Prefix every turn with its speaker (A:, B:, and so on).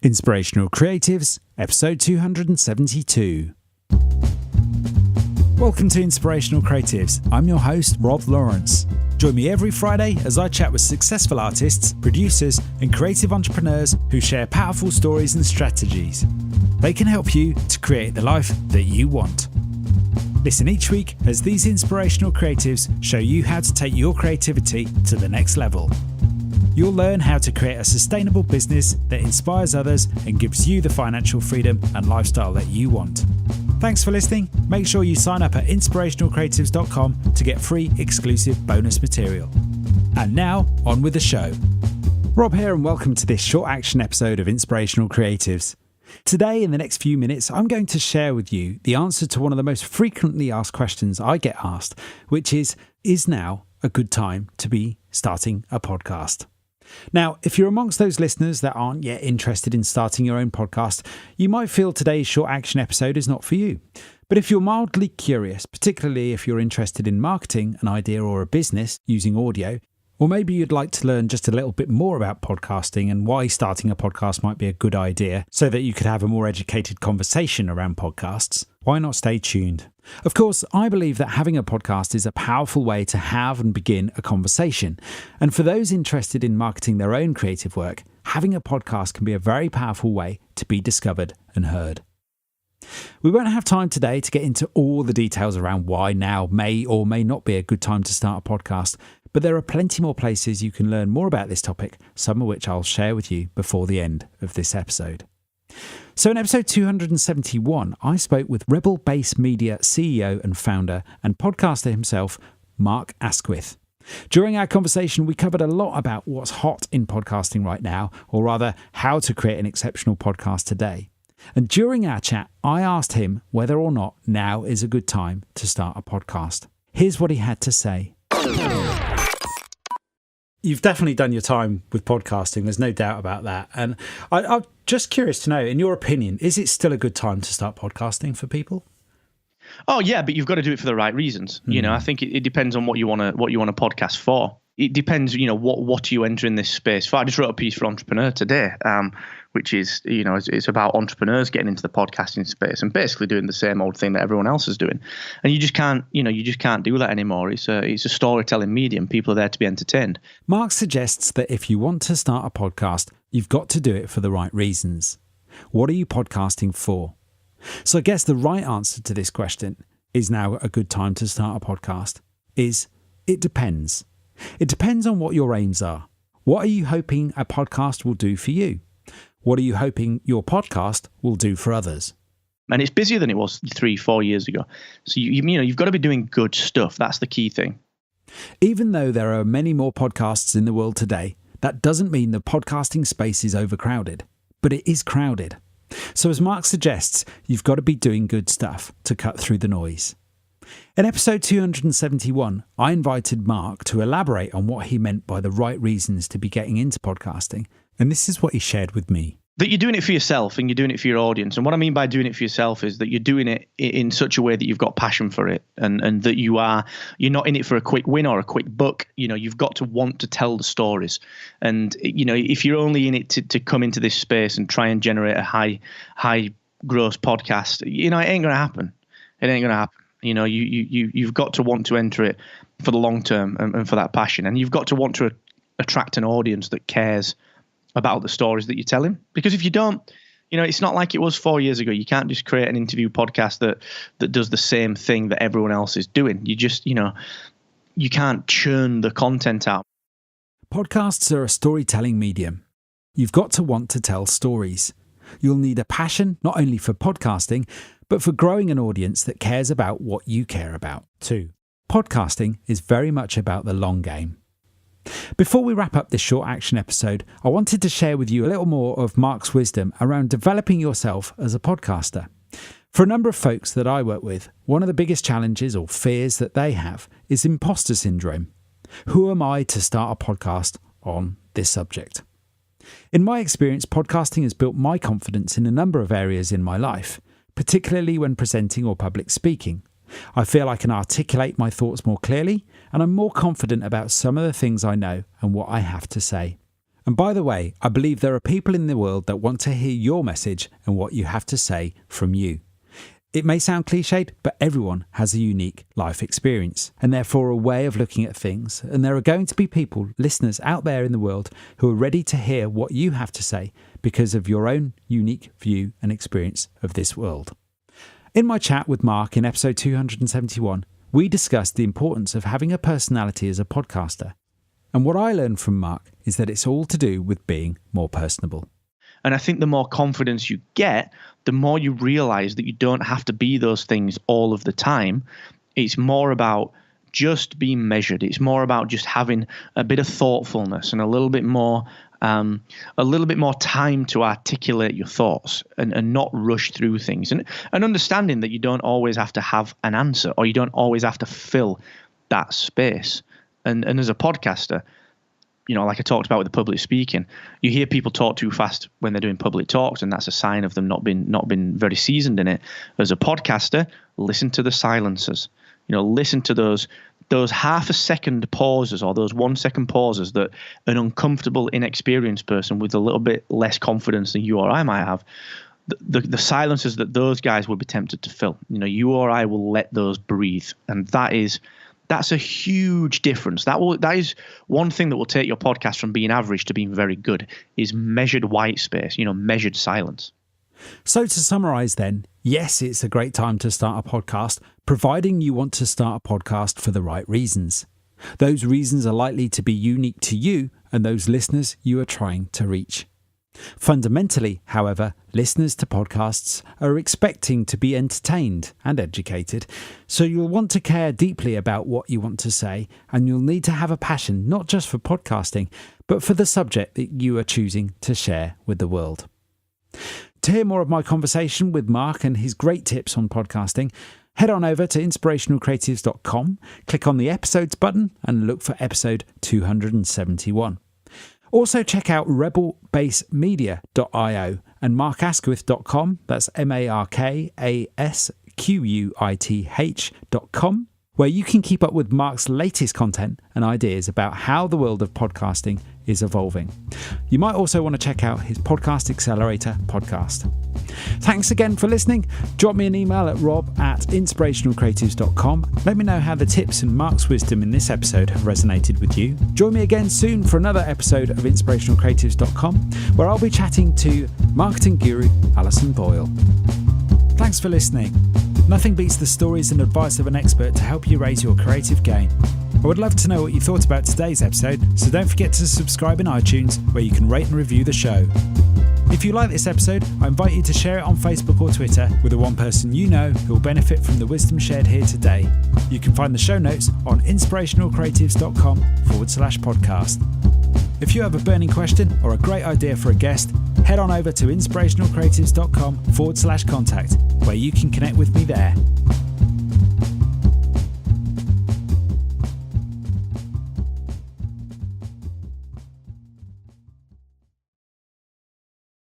A: Inspirational Creatives, episode 272. Welcome to Inspirational Creatives. I'm your host, Rob Lawrence. Join me every Friday as I chat with successful artists, producers, and creative entrepreneurs who share powerful stories and strategies. They can help you to create the life that you want. Listen each week as these inspirational creatives show you how to take your creativity to the next level. You'll learn how to create a sustainable business that inspires others and gives you the financial freedom and lifestyle that you want. Thanks for listening. Make sure you sign up at inspirationalcreatives.com to get free exclusive bonus material. And now, on with the show. Rob here and welcome to this short action episode of Inspirational Creatives. Today, in the next few minutes, I'm going to share with you the answer to one of the most frequently asked questions I get asked, which is now a good time to be starting a podcast? Now, if you're amongst those listeners that aren't yet interested in starting your own podcast, you might feel today's short action episode is not for you. But if you're mildly curious, particularly if you're interested in marketing an idea or a business using audio, or maybe you'd like to learn just a little bit more about podcasting and why starting a podcast might be a good idea so that you could have a more educated conversation around podcasts, why not stay tuned? Of course, I believe that having a podcast is a powerful way to have and begin a conversation. And for those interested in marketing their own creative work, having a podcast can be a very powerful way to be discovered and heard. We won't have time today to get into all the details around why now may or may not be a good time to start a podcast, but there are plenty more places you can learn more about this topic, some of which I'll share with you before the end of this episode. So in episode 271, I spoke with Rebel Base Media CEO and founder and podcaster himself, Mark Asquith. During our conversation, we covered a lot about what's hot in podcasting right now, or rather, how to create an exceptional podcast today. And during our chat, I asked him whether or not now is a good time to start a podcast. Here's what he had to say. You've definitely done your time with podcasting, there's no doubt about that. And I'm just curious to know, in your opinion, is it still a good time to start podcasting for people?
B: Oh yeah, but you've got to do it for the right reasons. You know, I think it depends on what you want to podcast for. It depends, what you enter in this space for. I just wrote a piece for Entrepreneur today, which is, it's about entrepreneurs getting into the podcasting space and basically doing the same old thing that everyone else is doing. And you just can't do that anymore. It's a storytelling medium. People are there to be entertained.
A: Mark suggests that if you want to start a podcast, you've got to do it for the right reasons. What are you podcasting for? So I guess the right answer to this question, is now a good time to start a podcast, is it depends. It depends on what your aims are. What are you hoping a podcast will do for you? What are you hoping your podcast will do for others?
B: And it's busier than it was 3-4 years ago. So you've got to be doing good stuff. That's the key thing.
A: Even though there are many more podcasts in the world today, that doesn't mean the podcasting space is overcrowded, but it is crowded. So as Mark suggests, you've got to be doing good stuff to cut through the noise. In episode 271, I invited Mark to elaborate on what he meant by the right reasons to be getting into podcasting, and this is what he shared with me.
B: That you're doing it for yourself and you're doing it for your audience. And what I mean by doing it for yourself is that you're doing it in such a way that you've got passion for it and that you're not in it for a quick win or a quick buck. You've got to want to tell the stories. And, if you're only in it to come into this space and try and generate a high gross podcast, it ain't going to happen. It ain't going to happen. You've got to want to enter it for the long term and for that passion. And you've got to want to attract an audience that cares about the stories that you're telling. Because if you don't, it's not like it was 4 years ago. You can't just create an interview podcast that does the same thing that everyone else is doing. You just, you can't churn the content out.
A: Podcasts are a storytelling medium. You've got to want to tell stories. You'll need a passion, not only for podcasting, but for growing an audience that cares about what you care about too. Podcasting is very much about the long game. Before we wrap up this short action episode, I wanted to share with you a little more of Mark's wisdom around developing yourself as a podcaster. For a number of folks that I work with, one of the biggest challenges or fears that they have is imposter syndrome. Who am I to start a podcast on this subject? In my experience, podcasting has built my confidence in a number of areas in my life, particularly when presenting or public speaking. I feel I can articulate my thoughts more clearly, and I'm more confident about some of the things I know and what I have to say. And by the way, I believe there are people in the world that want to hear your message and what you have to say from you. It may sound cliched, but everyone has a unique life experience and therefore a way of looking at things. And there are going to be people, listeners out there in the world, who are ready to hear what you have to say because of your own unique view and experience of this world. In my chat with Mark in episode 271, we discussed the importance of having a personality as a podcaster. And what I learned from Mark is that it's all to do with being more personable.
B: And I think the more confidence you get, the more you realize that you don't have to be those things all of the time. It's more about just being measured. It's more about just having a bit of thoughtfulness and a little bit more time to articulate your thoughts and not rush through things. And understanding that you don't always have to have an answer, or you don't always have to fill that space. And as a podcaster, like I talked about with the public speaking, you hear people talk too fast when they're doing public talks, and that's a sign of them not been very seasoned in it. As a podcaster, listen to the silences. Listen to those half a second pauses, or those 1 second pauses that an uncomfortable, inexperienced person with a little bit less confidence than you or I might have, the silences that those guys would be tempted to fill. You or I will let those breathe, and that's a huge difference. That is one thing that will take your podcast from being average to being very good, is measured white space, measured silence.
A: So to summarise then, yes, it's a great time to start a podcast, providing you want to start a podcast for the right reasons. Those reasons are likely to be unique to you and those listeners you are trying to reach. Fundamentally, however, listeners to podcasts are expecting to be entertained and educated, so you'll want to care deeply about what you want to say, and you'll need to have a passion not just for podcasting, but for the subject that you are choosing to share with the world. To hear more of my conversation with Mark and his great tips on podcasting, head on over to inspirationalcreatives.com, click on the episodes button and look for episode 271. Also check out rebelbasemedia.io and markasquith.com, that's markasquith.com, where you can keep up with Mark's latest content and ideas about how the world of podcasting is evolving. You might also want to check out his Podcast Accelerator podcast. Thanks again for listening. Drop me an email at rob@inspirationalcreatives.com. Let me know how the tips and Mark's wisdom in this episode have resonated with you. Join me again soon for another episode of inspirationalcreatives.com, where I'll be chatting to marketing guru Alison Boyle. Thanks for listening. Nothing beats the stories and advice of an expert to help you raise your creative game. I would love to know what you thought about today's episode, so don't forget to subscribe in iTunes, where you can rate and review the show. If you like this episode, I invite you to share it on Facebook or Twitter with the one person you know who will benefit from the wisdom shared here today. You can find the show notes on inspirationalcreatives.com/podcast. If you have a burning question or a great idea for a guest, head on over to inspirationalcreatives.com/contact, where you can connect with me there.